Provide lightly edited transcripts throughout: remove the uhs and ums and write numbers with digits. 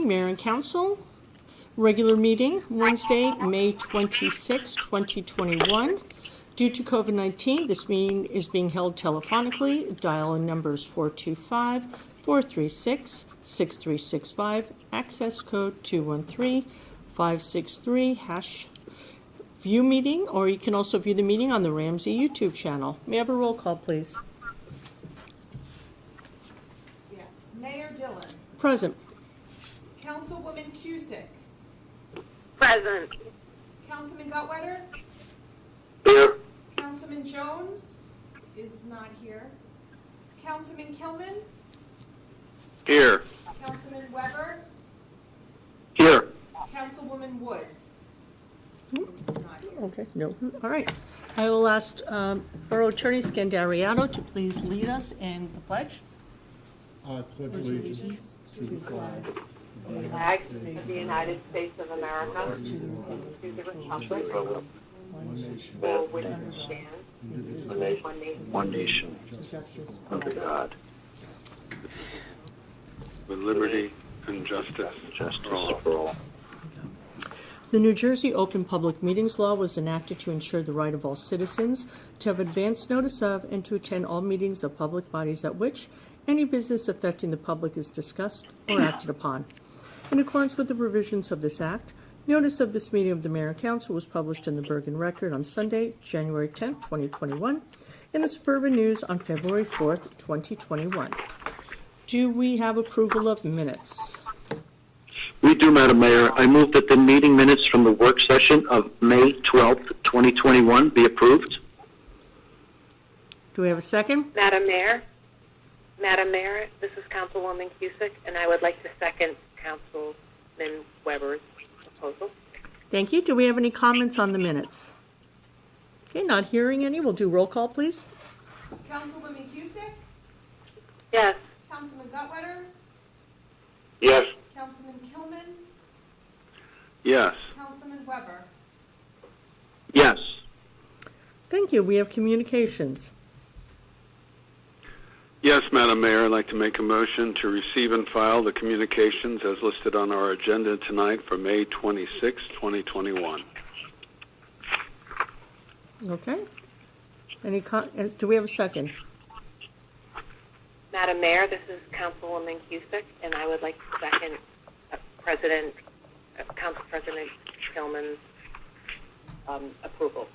morning, Mayor and Council. Regular meeting, Wednesday, May 26, 2021. Due to COVID-19, this meeting is being held telephonically. Dial-in numbers 425-436-6365, access code 213-563, hash view meeting, or you can also view the meeting on the Ramsey YouTube channel. May I have a roll call, please? Yes. Mayor Dillon. Present. Councilwoman Cusick. Present. Councilman Gutwetter. Here. Councilman Jones is not here. Councilman Kilman. Here. Councilman Weber. Here. Councilwoman Woods is not here. Okay, no. All right. I will ask Borough Attorney Scandariato to please lead us in the pledge. I pledge allegiance to the flag of the Flag United of States the United States of America, and to the republic to the for republic one nation, for which it stands, indivisible, one nation, under God. With liberty and justice for all. The New Jersey Open Public Meetings Law was enacted to ensure the right of all citizens to have advance notice of and to attend all meetings of public bodies at which any business affecting the public is discussed or acted upon. In accordance with the provisions of this Act, notice of this meeting of the Mayor and Council was published in the Bergen Record on Sunday, January 10, 2021, and the Suburban News on February 4th, 2021. Do we have approval of minutes? We do, Madam Mayor. I move that the meeting minutes from the work session of May 12th, 2021 be approved. Do we have a second? Madam Mayor, this is Councilwoman Cusick, and I would like to second Councilman Weber's proposal. Thank you. Do we have any comments on the minutes? Okay, not hearing any. We'll do roll call, please. Councilwoman Cusick. Yes. Councilman Gutwetter. Yes. Councilman Kilman. Yes. Councilman Weber. Yes. Thank you. We have communications. Yes, Madam Mayor, I'd like to make a motion to receive and file the communications as listed on our agenda tonight for May 26, 2021. Okay. Do we have a second? Madam Mayor, this is Councilwoman Cusick, and I would like to second Council President Kilman's approval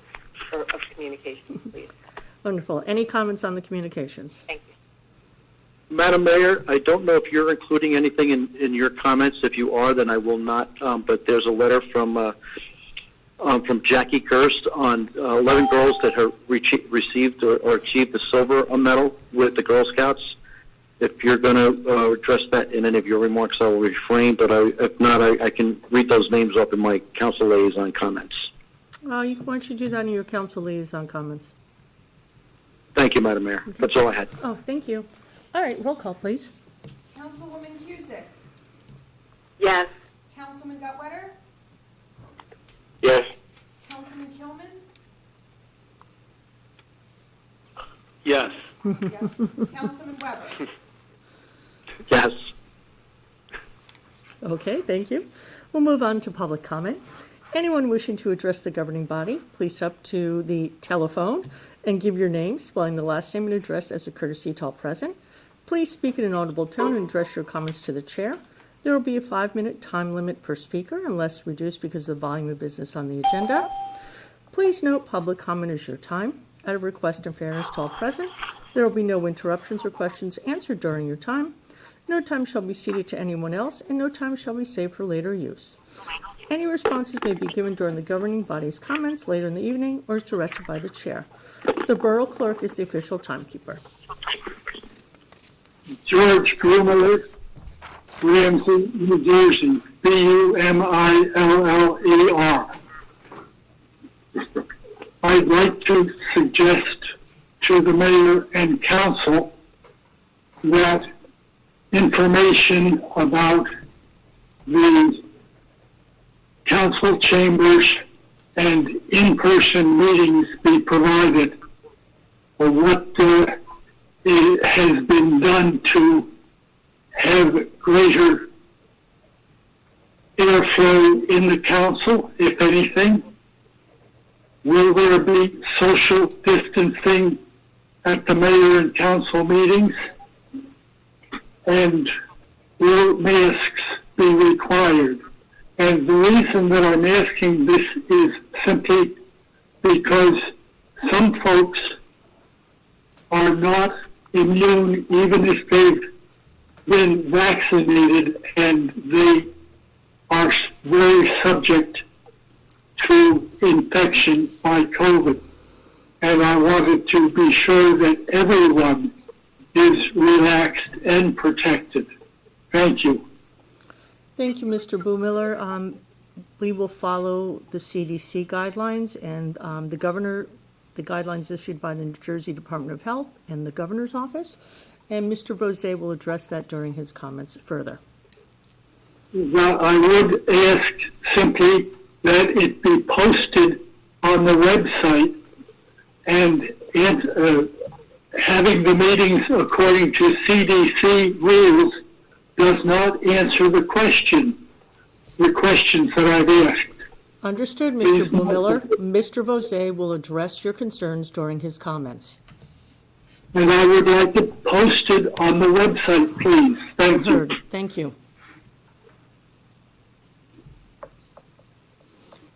of communications, please. Wonderful. Any comments on the communications? Thank you. Madam Mayor, I don't know if you're including anything in your comments. If you are, then I will not. But there's a letter from Jackie Kirst on 11 girls that have received or achieved the silver medal with the Girl Scouts. If you're going to address that in any of your remarks, I will refrain. But if not, I can read those names up in my council liaison comments. Why don't you do that in your council liaison comments? Thank you, Madam Mayor. Okay. That's all I had. Oh, thank you. All right, roll call, please. Councilwoman Cusick. Yes. Councilman Gutwetter. Yes. Councilman Kilman. Yes. Yes. Councilman Weber. Yes. Okay, thank you. We'll move on to public comment. Anyone wishing to address the governing body, please step to the telephone and give your name, spelling the last name and address as a courtesy to all present. Please speak in an audible tone and address your comments to the chair. There will be a 5-minute time limit per speaker, unless reduced because of the volume of business on the agenda. Please note public comment is your time. Out of request and fairness to all present, there will be no interruptions or questions answered during your time. No time shall be ceded to anyone else, and no time shall be saved for later use. Any responses may be given during the governing body's comments later in the evening or is directed by the chair. The borough clerk is the official timekeeper. George Grumeler, Ramsey, New Jersey, Bumiller. I'd like to suggest to the mayor and council that information about the council chambers and in-person meetings be provided, or what it has been done to have greater airflow in the council, if anything? Will there be social distancing at the mayor and council meetings? And will masks be required? And the reason that I'm asking this is simply because some folks are not immune even if they've been vaccinated, and they are very subject to infection by COVID. And I wanted to be sure that everyone is relaxed and protected. Thank you. Thank you, Mr. Boomiller. We will follow the CDC guidelines and the guidelines issued by the New Jersey Department of Health and the governor's office. And Mr. Rose will address that during his comments further. Well, I would ask simply that it be posted on the website, and having the meetings according to CDC rules does not answer the questions that I've asked. Understood, Mr. Boomiller. Mr. Rose will address your concerns during his comments. And I would like it posted on the website, please. Thank you. Heard. Thank you.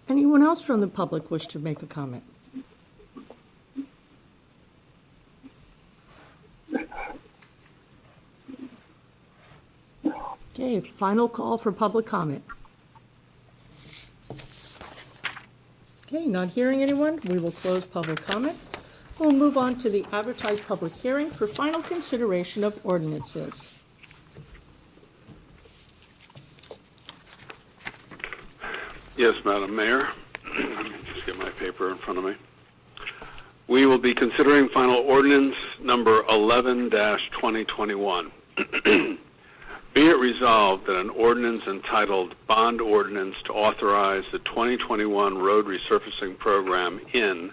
Anyone else from the public wish to make a comment? Okay, final call for public comment. Okay, not hearing anyone, we will close public comment. We'll move on to the advertised public hearing for final consideration of ordinances. Yes, Madam Mayor. Let me just get my paper in front of me. We will be considering final ordinance number 11-2021. Be it resolved that an ordinance entitled Bond Ordinance to authorize the 2021 road resurfacing program in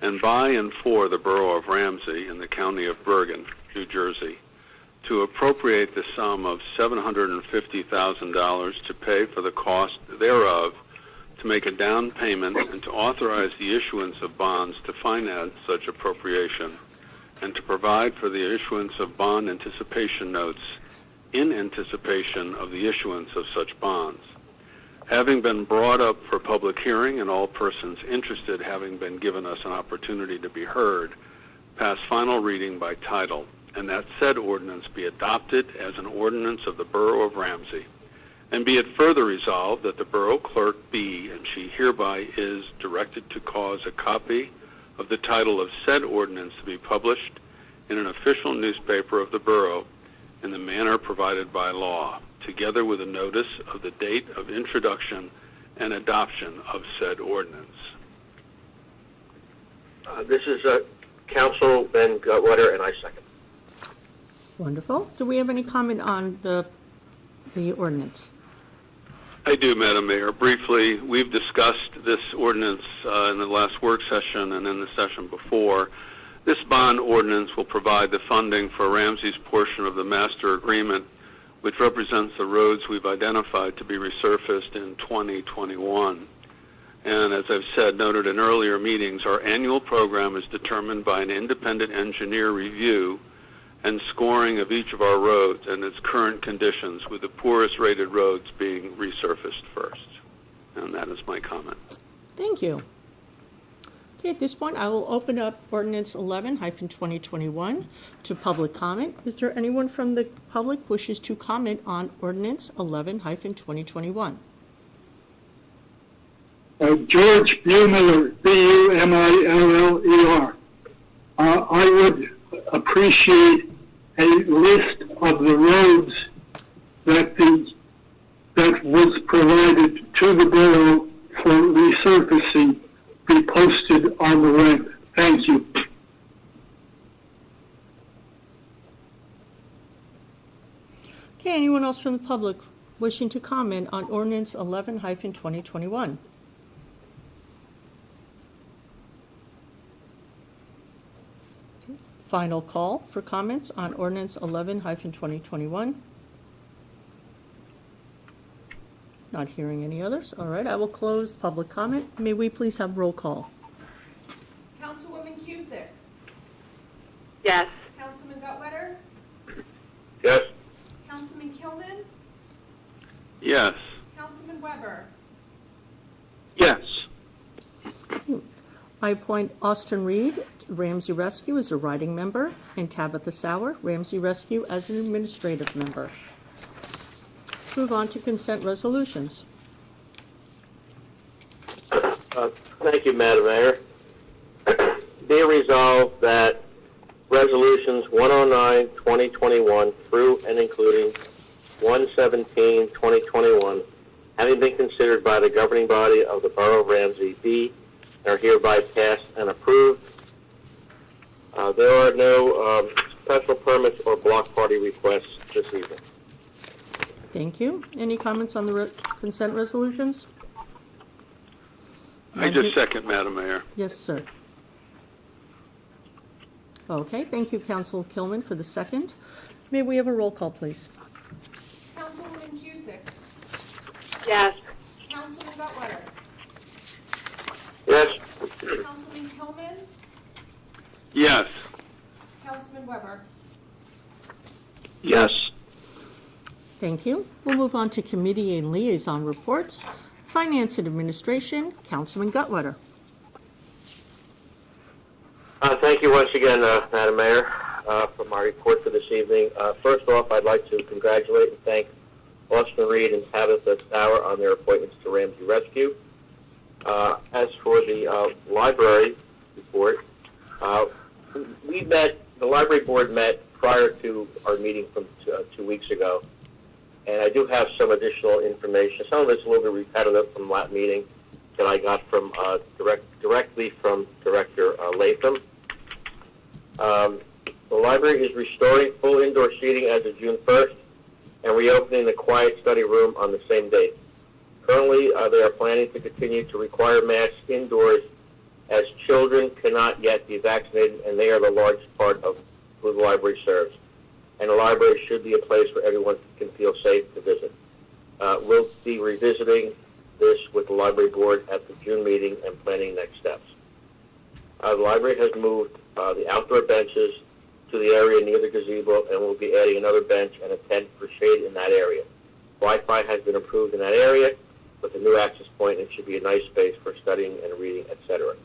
and by and for the Borough of Ramsey in the County of Bergen, New Jersey, to appropriate the sum of $750,000 to pay for the cost thereof, to make a down payment, and to authorize the issuance of bonds to finance such appropriation, and to provide for the issuance of bond anticipation notes in anticipation of the issuance of such bonds. Having been brought up for public hearing and all persons interested having been given us an opportunity to be heard, pass final reading by title, and that said ordinance be adopted as an ordinance of the Borough of Ramsey. And be it further resolved that the Borough Clerk be, and she hereby is, directed to cause a copy of the title of said ordinance to be published in an official newspaper of the Borough in the manner provided by law, together with a notice of the date of introduction and adoption of said ordinance. This is Councilman Gutwetter, and I second. Wonderful. Do we have any comment on the ordinance? I do, Madam Mayor. Briefly, we've discussed this ordinance in the last work session and in the session before. This bond ordinance will provide the funding for Ramsey's portion of the master agreement, which represents the roads we've identified to be resurfaced in 2021. And as I've said, noted in earlier meetings, our annual program is determined by an independent engineer review and scoring of each of our roads and its current conditions, with the poorest rated roads being resurfaced first. And that is my comment. Thank you. Okay, at this point, I will open up ordinance 11-2021 to public comment. Is there anyone from the public wishes to comment on ordinance 11-2021? George Bumiller, Bumiller. I would appreciate a list of the roads that was provided to the borough for resurfacing be posted on the web. Thank you. Okay, anyone else from the public wishing to comment on ordinance 11-2021? Final call for comments on ordinance 11-2021. Not Not hearing any others. All right, I will close public comment. May we please have roll call? Councilwoman Cusick? Yes. Councilman Gutwetter? Yes. Councilman Kilman? Yes. Councilman Weber? Yes. I appoint Austin Reed, Ramsey Rescue, as a writing member, and Tabitha Sauer, Ramsey Rescue, as an administrative member. Move on to consent resolutions. Thank you, Madam Mayor. Be it resolved that resolutions 109, 2021 through and including 117, 2021, having been considered by the governing body of the Borough of Ramsey, be and are hereby passed and approved. There are no special permits or block party requests this evening. Thank you. Any comments on the consent resolutions? I just second, Madam Mayor. Yes, sir. Okay, thank you, Council Kilman, for the second. May we have a roll call, please? Councilwoman Cusick? Yes. Councilman Gutwetter? Yes. Councilman Kilman? Yes. Councilman Weber? Yes. Thank you. We'll move on to committee and liaison reports. Finance and Administration, Councilman Gutwetter. Thank you once again, Madam Mayor, for my report for this evening. First off, I'd like to congratulate and thank Austin Reed and Tabitha Sauer on their appointments to Ramsey Rescue. As for the library report, the library board met prior to our meeting from 2 weeks ago, and I do have some additional information. Some of it's a little bit repetitive from that meeting that I got from directly from Director Latham. The library is restoring full indoor seating as of June 1st and reopening the quiet study room on the same date. Currently, they are planning to continue to require masks indoors as children cannot yet be vaccinated, and they are the largest part of who the library serves. And the library should be a place where everyone can feel safe to visit. We'll be revisiting this with the library board at the June meeting and planning next steps. The library has moved the outdoor benches to the area near the gazebo, and we'll be adding another bench and a tent for shade in that area. Wi-Fi has been approved in that area with a new access point, and it should be a nice space for studying and reading, etc.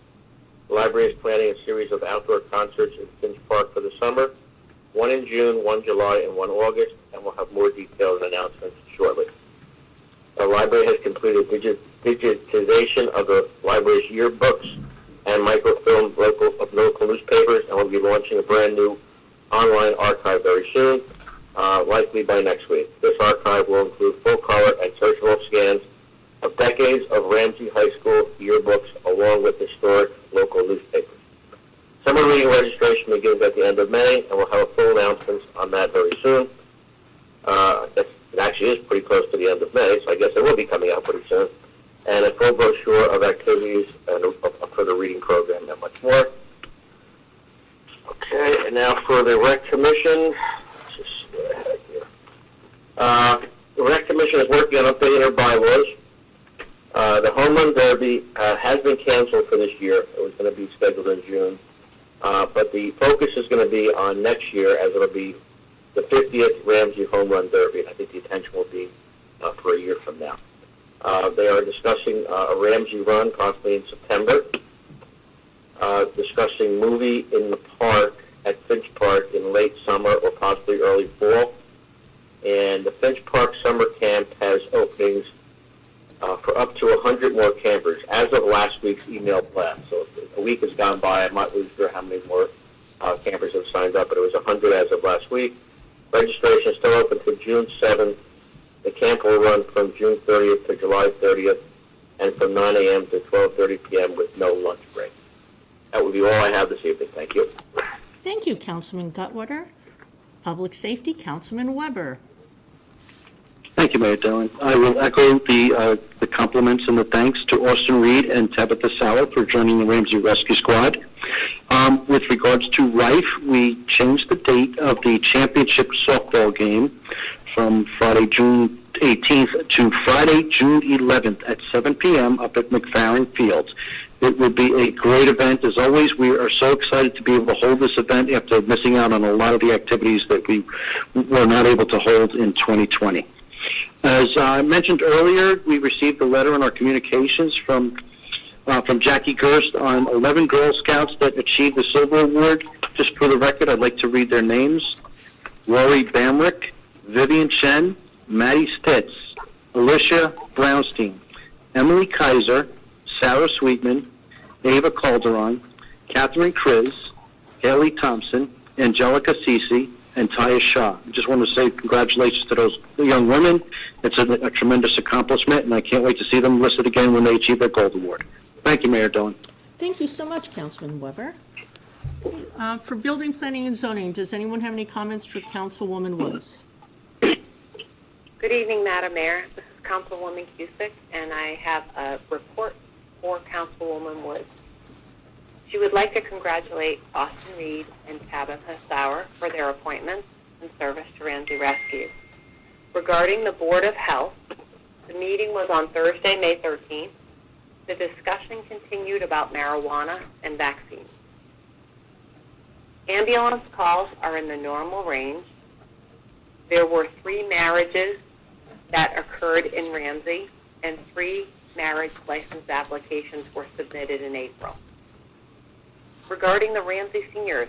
The library is planning a series of outdoor concerts in Finch Park for the summer, one in June, one July, and one August, and we'll have more details and announcements shortly. The library has completed digitization of the library's yearbooks and microfilm of local newspapers, and we'll be launching a brand new online archive very soon, likely by next week. This archive will include full-color and searchable scans of decades of Ramsey High School yearbooks, along with historic local newspapers. Summer reading registration begins at the end of May, and we'll have a full announcement on that very soon. It actually is pretty close to the end of May, so I guess it will be coming out pretty soon. And a full brochure of activities and for the reading program and much more. Okay, and now for the Rec Commission. The Rec Commission is working on updating their bylaws. The Home Run Derby has been canceled for this year. It was going to be scheduled in June. But the focus is going to be on next year, as it'll be the 50th Ramsey Home Run Derby, and I think the attention will be for a year from now. They are discussing a Ramsey Run, possibly in September, discussing movie in the park at Finch Park in late summer or possibly early fall. And the Finch Park Summer Camp has openings for up to 100 more campers as of last week's email blast. So a week has gone by. I'm not really sure how many more campers have signed up, but it was 100 as of last week. Registration is still open to June 7th. The camp will run from June 30th to July 30th and from 9 a.m. to 12:30 p.m. with no lunch break. That would be all I have this evening. Thank you. Thank you, Councilman Gutwetter. Public Safety, Councilman Weber. Thank you, Mayor Dillon. I will echo the compliments and the thanks to Austin Reed and Tabitha Sauer for joining the Ramsey Rescue Squad. With regards to Rife, we changed the date of the championship softball game from Friday, June 18th to Friday, June 11th at 7 p.m. up at McFarren Fields. It will be a great event. As always, we are so excited to be able to hold this event after missing out on a lot of the activities that we were not able to hold in 2020. As I mentioned earlier, we received a letter in our communications from Jackie Gerst on 11 Girl Scouts that achieved the Silver Award. Just for the record, I'd like to read their names. Rory Bamrick, Vivian Chen, Maddie Stitz, Alicia Brownstein, Emily Kaiser, Sarah Sweetman, Ava Calderon, Catherine Kriz, Haley Thompson, Angelica Cece, and Taya Shaw. I just want to say congratulations to those young women. It's a tremendous accomplishment, and I can't wait to see them listed again when they achieve their Gold Award. Thank you, Mayor Dillon. Thank you so much, Councilman Weber. For Building, Planning, and Zoning, does anyone have any comments for Councilwoman Woods? Good evening, Madam Mayor. This is Councilwoman Cusick, and I have a report for Councilwoman Woods. She would like to congratulate Austin Reed and Tabitha Sauer for their appointments and service to Ramsey Rescue. Regarding the Board of Health, the meeting was on Thursday, May 13th. The discussion continued about marijuana and vaccines. Ambulance calls are in the normal range. There were 3 marriages that occurred in Ramsey, and 3 marriage license applications were submitted in April. Regarding the Ramsey seniors,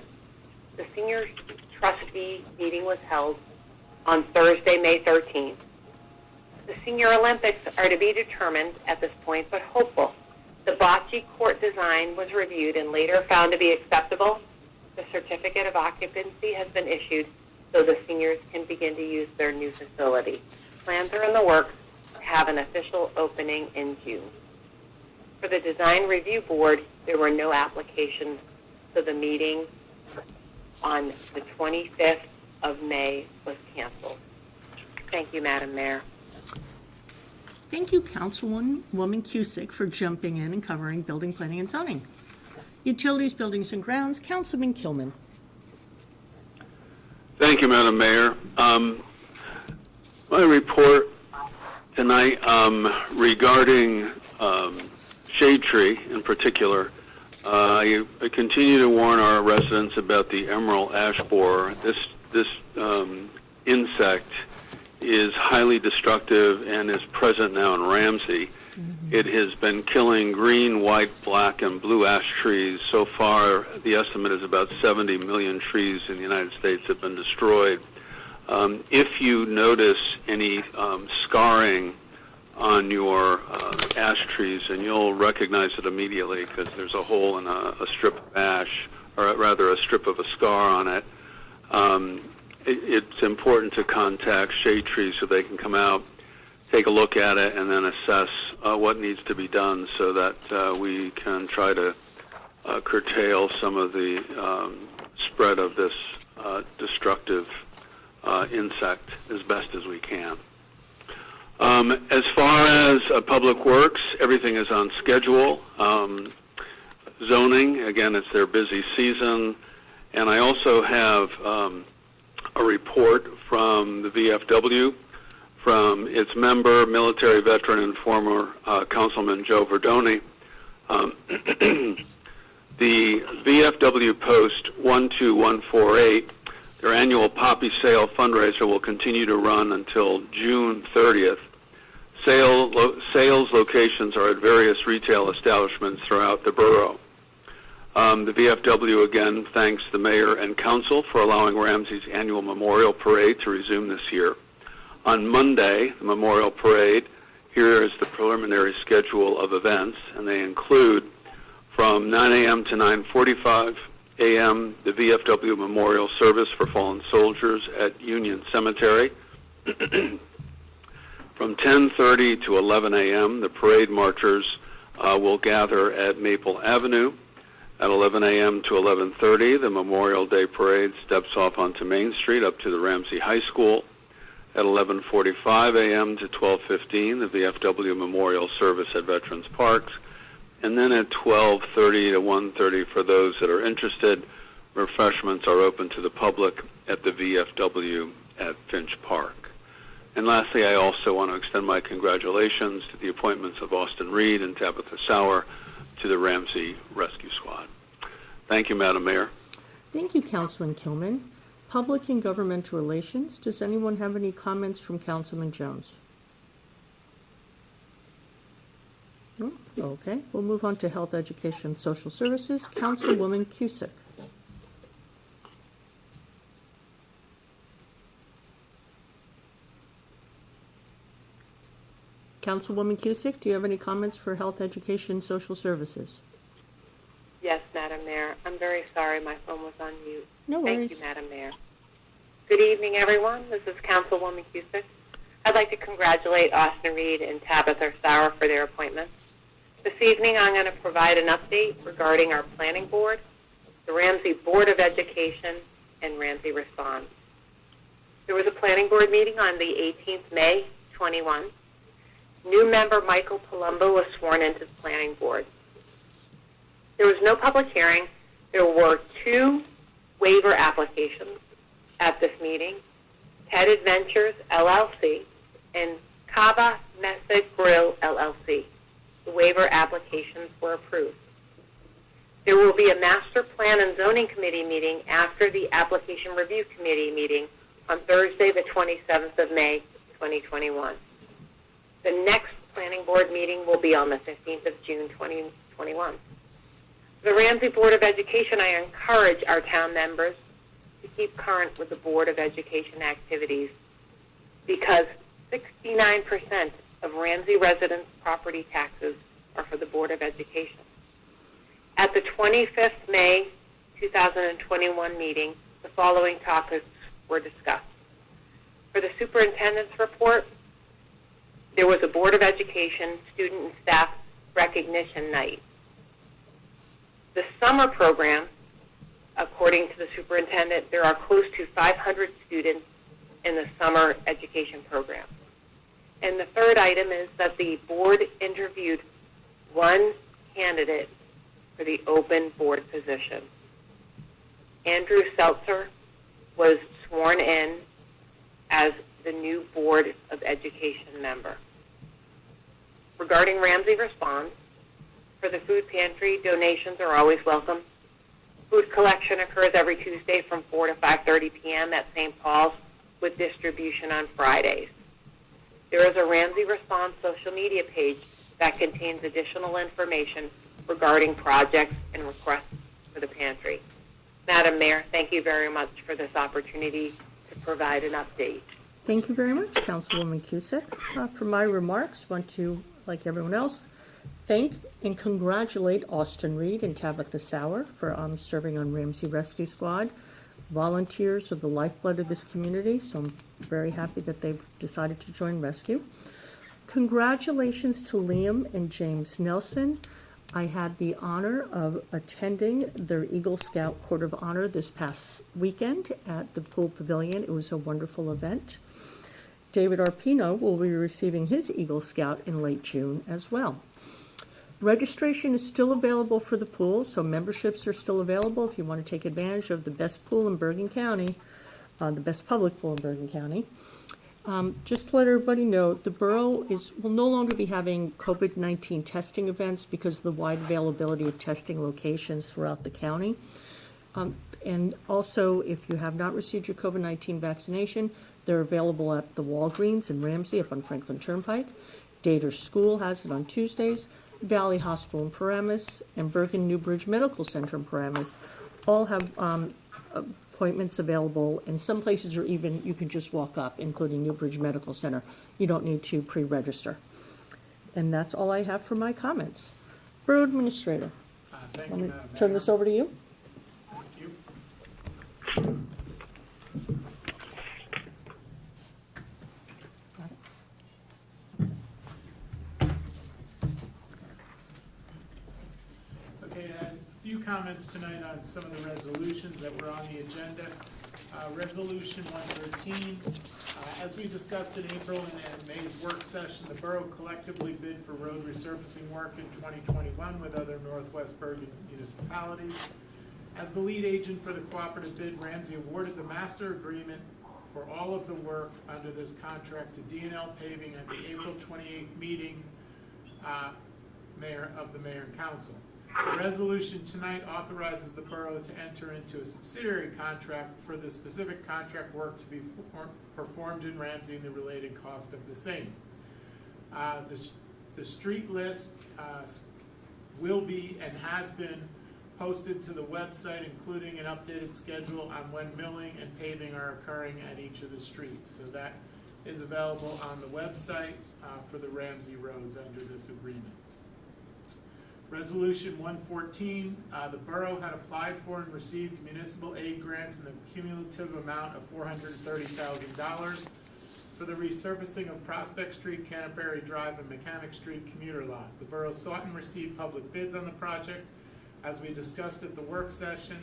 the senior trustee meeting was held on Thursday, May 13th. The Senior Olympics are to be determined at this point, but hopeful. The bocce court design was reviewed and later found to be acceptable. The certificate of occupancy has been issued so the seniors can begin to use their new facility. Plans are in the works to have an official opening in June. For the Design Review Board, there were no applications, so the meeting on the 25th of May was canceled. Thank you, Madam Mayor. Thank you, Councilwoman Cusick, for jumping in and covering Building, Planning, and Zoning. Utilities, Buildings, and Grounds, Councilman Kilman. Thank you, Madam Mayor. My report tonight regarding shade tree in particular. I continue to warn our residents about the emerald ash borer. This insect is highly destructive and is present now in Ramsey. It has been killing green, white, black, and blue ash trees. So far, the estimate is about 70 million trees in the United States have been destroyed. If you notice any scarring on your ash trees, and you'll recognize it immediately because there's a hole in a strip of ash, or rather a strip of a scar on it. It's important to contact shade trees so they can come out, take a look at it, and then assess what needs to be done so that we can try to curtail some of the spread of this destructive insect as best as we can. As far as Public Works, everything is on schedule. Zoning, again, it's their busy season. And I also have a report from the VFW, from its member, military veteran, and former Councilman Joe Verdoni. The VFW Post 12148, their annual poppy sale fundraiser, will continue to run until June 30th. Sales locations are at various retail establishments throughout the borough. The VFW again thanks the mayor and council for allowing Ramsey's annual memorial parade to resume this year. On Monday, the memorial parade, here is the preliminary schedule of events, and they include from 9 a.m. to 9:45 a.m. the VFW Memorial Service for Fallen Soldiers at Union Cemetery. From 10:30 to 11 a.m., the parade marchers will gather at Maple Avenue. At 11 a.m. to 11:30, the Memorial Day Parade steps off onto Main Street up to the Ramsey High School. At 11:45 a.m. to 12:15, the VFW Memorial Service at Veterans Parks. And then at 12:30 to 1:30, for those that are interested, refreshments are open to the public at the VFW at Finch Park. And lastly, I also want to extend my congratulations to the appointments of Austin Reed and Tabitha Sauer to the Ramsey Rescue Squad. Thank you, Madam Mayor. Thank you, Councilman Kilman. Public and Governmental Relations, does anyone have any comments from Councilman Jones? No? Okay, we'll move on to Health, Education, and Social Services. Councilwoman Cusick. Councilwoman Cusick, do you have any comments for Health, Education, and Social Services? Yes, Madam Mayor. I'm very sorry my phone was on mute. No worries. Thank you, Madam Mayor. Good evening, everyone. This is Councilwoman Cusick. I'd like to congratulate Austin Reed and Tabitha Sauer for their appointments. This evening, I'm going to provide an update regarding our planning board, the Ramsey Board of Education, and Ramsey Responds. There was a planning board meeting on the 18th May 21. New member Michael Palumbo was sworn into the planning board. There was no public hearing. There were 2 waiver applications at this meeting, Ted Adventures, LLC, and Cava Mesa Grill, LLC. The waiver applications were approved. There will be a Master Plan and Zoning Committee meeting after the Application Review Committee meeting on Thursday, the 27th of May, 2021. The next Planning Board meeting will be on the 15th of June, 2021. The Ramsey Board of Education, I encourage our town members to keep current with the Board of Education activities because 69% of Ramsey residents' property taxes are for the Board of Education. At the 25th May 2021 meeting, the following topics were discussed. For the superintendent's report, there was a Board of Education student and staff recognition night. The summer program, according to the superintendent, there are close to 500 students in the summer education program. And the third item is that the board interviewed 1 candidate for the open board position. Andrew Seltzer was sworn in as the new Board of Education member. Regarding Ramsey Responds, for the food pantry, donations are always welcome. Food collection occurs every Tuesday from 4 to 5:30 p.m. at St. Paul's with distribution on Fridays. There is a Ramsey Response social media page that contains additional information regarding projects and requests for the pantry. Madam Mayor, thank you very much for this opportunity to provide an update. Thank you very much, Councilwoman Cusick. For my remarks, I want to, like everyone else, thank and congratulate Austin Reed and Tabitha Sauer for serving on Ramsey Rescue Squad. Volunteers are the lifeblood of this community, so I'm very happy that they've decided to join Rescue. Congratulations to Liam and James Nelson. I had the honor of attending their Eagle Scout Court of Honor this past weekend at the Pool Pavilion. It was a wonderful event. David Arpino will be receiving his Eagle Scout in late June as well. Registration is still available for the pool, so memberships are still available if you want to take advantage of the best pool in Bergen County, the best public pool in Bergen County. Just to let everybody know, the borough will no longer be having COVID-19 testing events because of the wide availability of testing locations throughout the county. And also, if you have not received your COVID-19 vaccination, they're available at the Walgreens in Ramsey up on Franklin Turnpike. Dater School has it on Tuesdays. Valley Hospital in Paramus and Bergen Newbridge Medical Center in Paramus all have appointments available, and some places are even, you can just walk up, including Newbridge Medical Center. You don't need to pre-register. And that's all I have for my comments. Borough Administrator, Thank let you, me Madam turn Mayor. this over to you. Thank you. Okay, a few comments tonight on some of the resolutions that were on the agenda. Resolution 113, as we discussed in April and May's work session, the borough collectively bid for road resurfacing work in 2021 with other Northwest Bergen municipalities. As the lead agent for the cooperative bid, Ramsey awarded the master agreement for all of the work under this contract to D&L Paving at the April 28th meeting of the Mayor and Council. The resolution tonight authorizes the borough to enter into a subsidiary contract for the specific contract work to be performed in Ramsey and the related cost of the same. The street list will be and has been posted to the website, including an updated schedule on when milling and paving are occurring at each of the streets. So that is available on the website for the Ramsey roads under this agreement. Resolution 114, the borough had applied for and received municipal aid grants in the cumulative amount of $430,000 for the resurfacing of Prospect Street, Canterbury Drive, and Mechanic Street commuter lot. The borough sought and received public bids on the project. As we discussed at the work session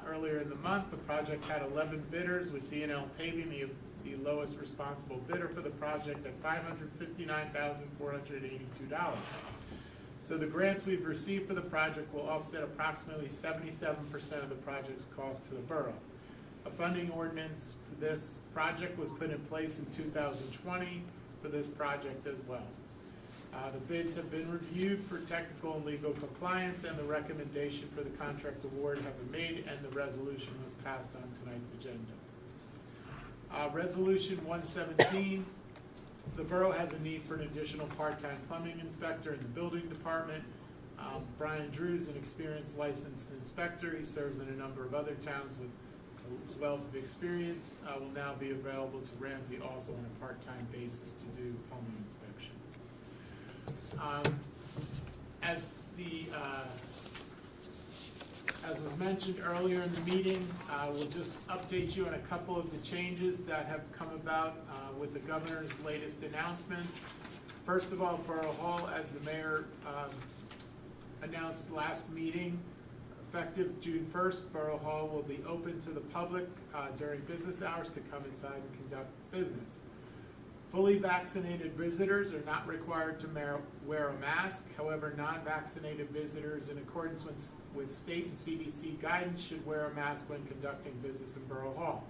earlier in the month, the project had 11 bidders, with D&L Paving the lowest responsible bidder for the project at $559,482. So the grants we've received for the project will offset approximately 77% of the project's cost to the borough. A funding ordinance for this project was put in place in 2020 for this project as well. The bids have been reviewed for technical and legal compliance, and the recommendation for the contract award have been made, and the resolution was passed on tonight's agenda. Resolution 117, the borough has a need for an additional part-time plumbing inspector in the building department. Brian Drew is an experienced licensed inspector. He serves in a number of other towns with a wealth of experience. Will now be available to Ramsey also on a part-time basis to do plumbing inspections. As was mentioned earlier in the meeting, we'll just update you on a couple of the changes that have come about with the governor's latest announcements. First of all, Borough Hall, as the mayor announced last meeting, effective June 1st, Borough Hall will be open to the public during business hours to come inside and conduct business. Fully vaccinated visitors are not required to wear a mask. However, non-vaccinated visitors, in accordance with state and CDC guidance, should wear a mask when conducting business in Borough Hall.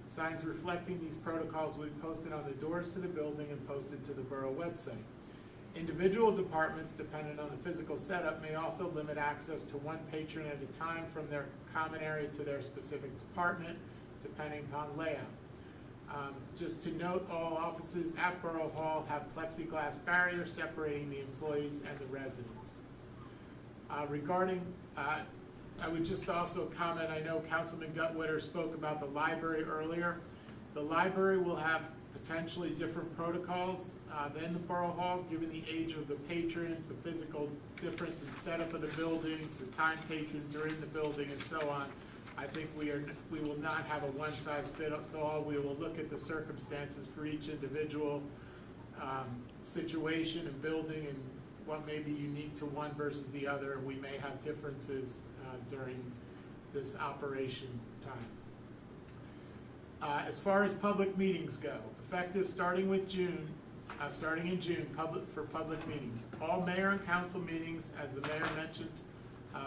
Signs reflecting these protocols will be posted on the doors to the building and posted to the borough website. Individual departments, dependent on the physical setup, may also limit access to one patron at a time from their common area to their specific department, depending upon layout. Just to note, all offices at Borough Hall have plexiglass barriers separating the employees and the residents. I would just also comment, I know Councilman Gutwitter spoke about the library earlier. The library will have potentially different protocols than the Borough Hall, given the age of the patrons, the physical difference in setup of the buildings, the time patrons are in the building, and so on. I think we will not have a one-size-fits-all. We will look at the circumstances for each individual situation and building and what may be unique to one versus the other, and we may have differences during this operation time. As far as public meetings go, effective starting in June, for public meetings, all mayor and council meetings, as the mayor mentioned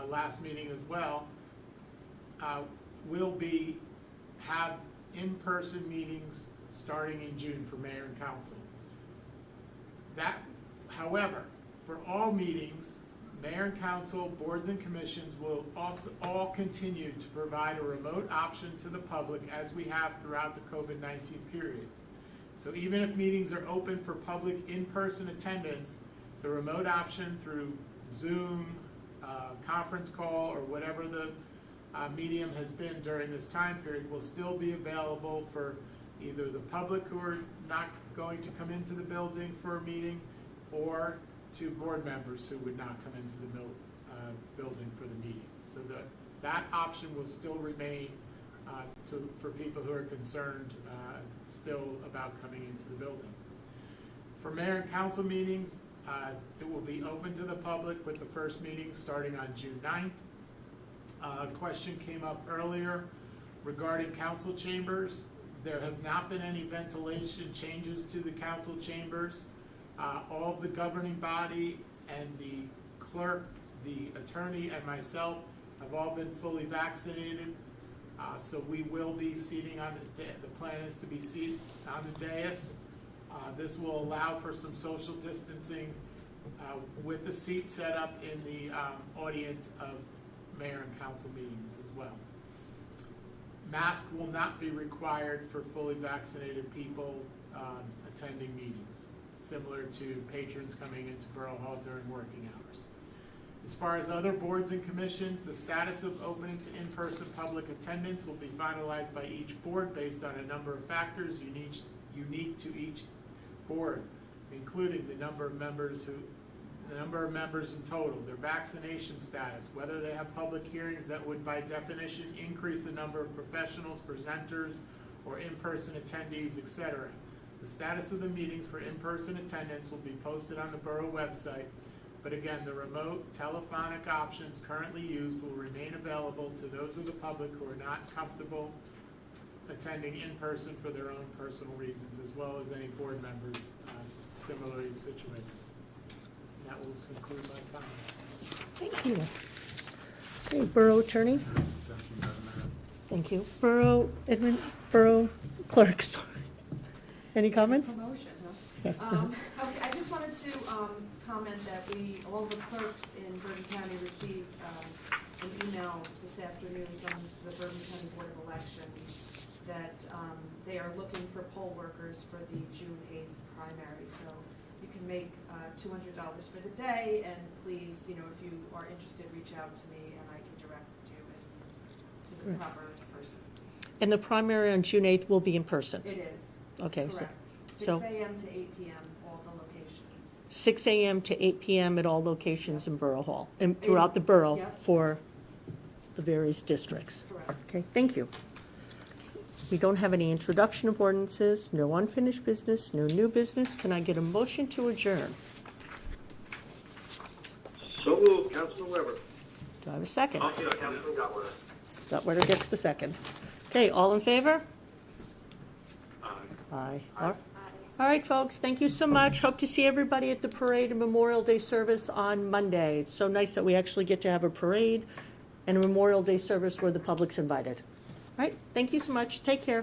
last meeting as well, will have in-person meetings starting in June for mayor and council. However, for all meetings, mayor and council, boards and commissions will also all continue to provide a remote option to the public, as we have throughout the COVID-19 period. So even if meetings are open for public in-person attendance, the remote option through Zoom, conference call, or whatever the medium has been during this time period will still be available for either the public who are not going to come into the building for a meeting, or to board members who would not come into the building for the meeting. So that option will still remain for people who are concerned still about coming into the building. For mayor and council meetings, it will be open to the public, with the first meeting starting on June 9th. A question came up earlier regarding council chambers. There have not been any ventilation changes to the council chambers. All of the governing body and the clerk, the attorney, and myself have all been fully vaccinated. So we will be seating on the plan is to be seated on the dais. This will allow for some social distancing with the seat set up in the audience of mayor and council meetings as well. Mask will not be required for fully vaccinated people attending meetings, similar to patrons coming into Borough Hall during working hours. As far as other boards and commissions, the status of opening to in-person public attendance will be finalized by each board based on a number of factors unique to each board, including the number of members in total, their vaccination status, whether they have public hearings that would by definition increase the number of professionals, presenters, or in-person attendees, etc. The status of the meetings for in-person attendance will be posted on the borough website, but again, the remote telephonic options currently used will remain available to those of the public who are not comfortable attending in person for their own personal reasons, as well as any board members similarly situated. And that will conclude my comments. Thank you. Okay, Borough Attorney? Thank you. Borough Clerk, sorry. Any comments? Promotion, huh? I just wanted to comment that all the clerks in Bergen County received an email this afternoon from the Bergen County Board of Elections that they are looking for poll workers for the June 8th primary. So you can make $200 for the day, and please, if you are interested, reach out to me and I can direct you to the proper person. And the primary on June 8th will be in person? It is. Okay. Correct. So 6 a.m. to 8 p.m., all the locations. 6 a.m. to 8 p.m. at all locations in Borough Hall, and throughout the borough Yep. for the various districts. Correct. Okay, thank you. We don't have any introduction of ordinances, no unfinished business, no new business. Can I get a motion to adjourn? So moved, Councilman Weber. Do I have a second? Councilman Gotweiler. Gutwetter gets the second. Okay, all in favor? Aye. All right, folks, thank you so much. Hope to see everybody at the parade and Memorial Day service on Monday. It's so nice that we actually get to have a parade and a Memorial Day service where the public's invited. All right, thank you so much. Take care.